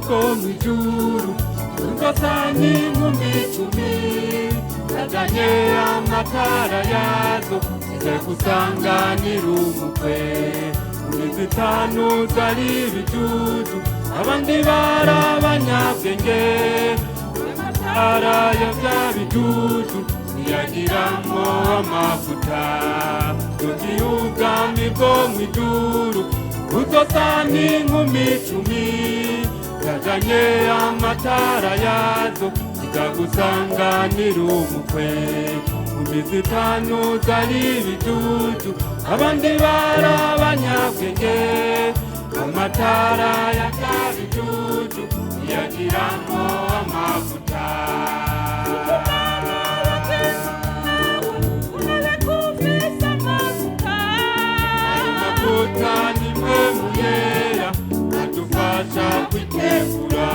Komijuru Ngosani ngumicumi Najanye amatara yazo Zize kusanganira umukwe Zitanu zari ibijuju Abandi barabanyabwenge Amatara ya vya bijuju Niyagiramo amavuta Yogi ubwami bwo mwijuru Ngosani ngumicumi Kajanye amatara yazo Zikagusanganira umukwe Zitanu zari ibijuju Abandi barabanyabwenge Amatara ya bijuju Niyagiramo amavuta Amavuta nimwe muyera Adufasha kwitegura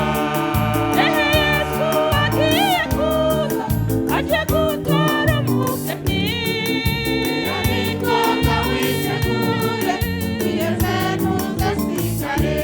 Yesu agiye kuza aje gutora umugeni Abikobwa witegure Wiyeze ntugasigare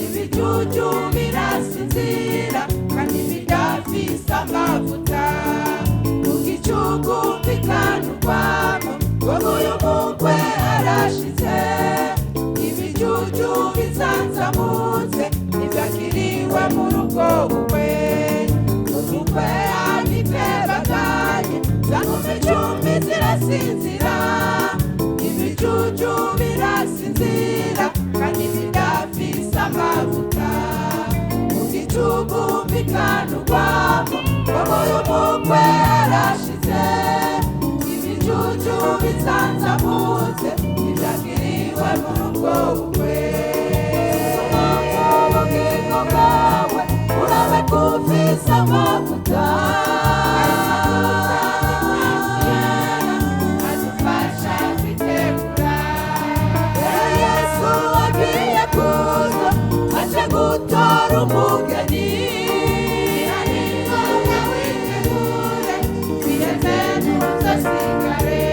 Ibijuju birasinzira kandi bidafise amavuta Ugicugu bikanurwamo Wowe uyu mukwe arashize Ibijuju bizanzamutse Ivyakiriwe mu rugo bukwe Umukwe agitebaganye Zangume icumbi zirasinzira Ibijuju birasinzira kandi bidafise amavuta Ugicugu bikanurwamo Wowe uyu mukwe arashize Ibijuju bizanzamutse Ivyakiriwe mu rugo bukwe Ubugingo bwawe urabe kufise amavuta Adufasha kwitegura Yesu agiye kuza aje gutora umugeni Abikobwa witegure Wiyeze ntugasigare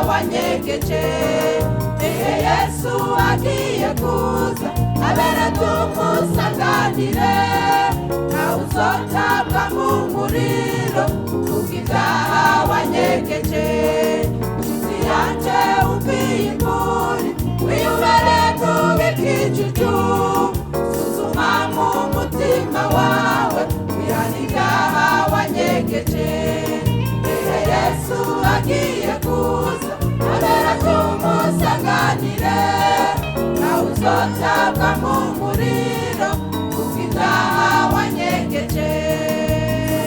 wanyegeje Yesu agiye kuza abere tumusanganire uzotabwa mu muriro kuko ibyaha wanyegeje.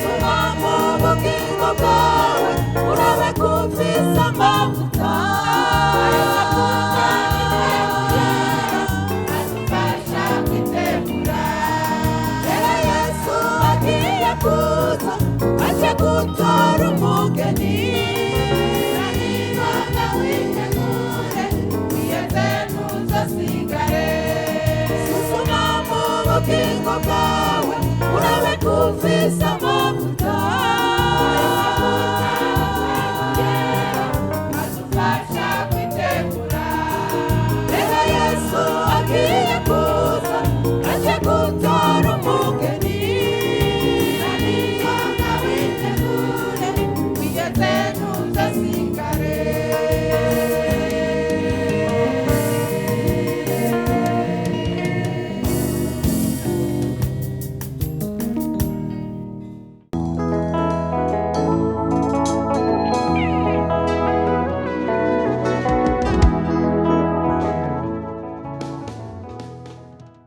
Suzuma mu bugingo bwawe urabe ko ufise amavuta adufasha kwitegura. Rero Yesu agiye kuza aje gutora umugeni. Urahimana witegure wiyeze ntuzasigare. Suzuma mu bugingo bwawe urabe ko ufise amavuta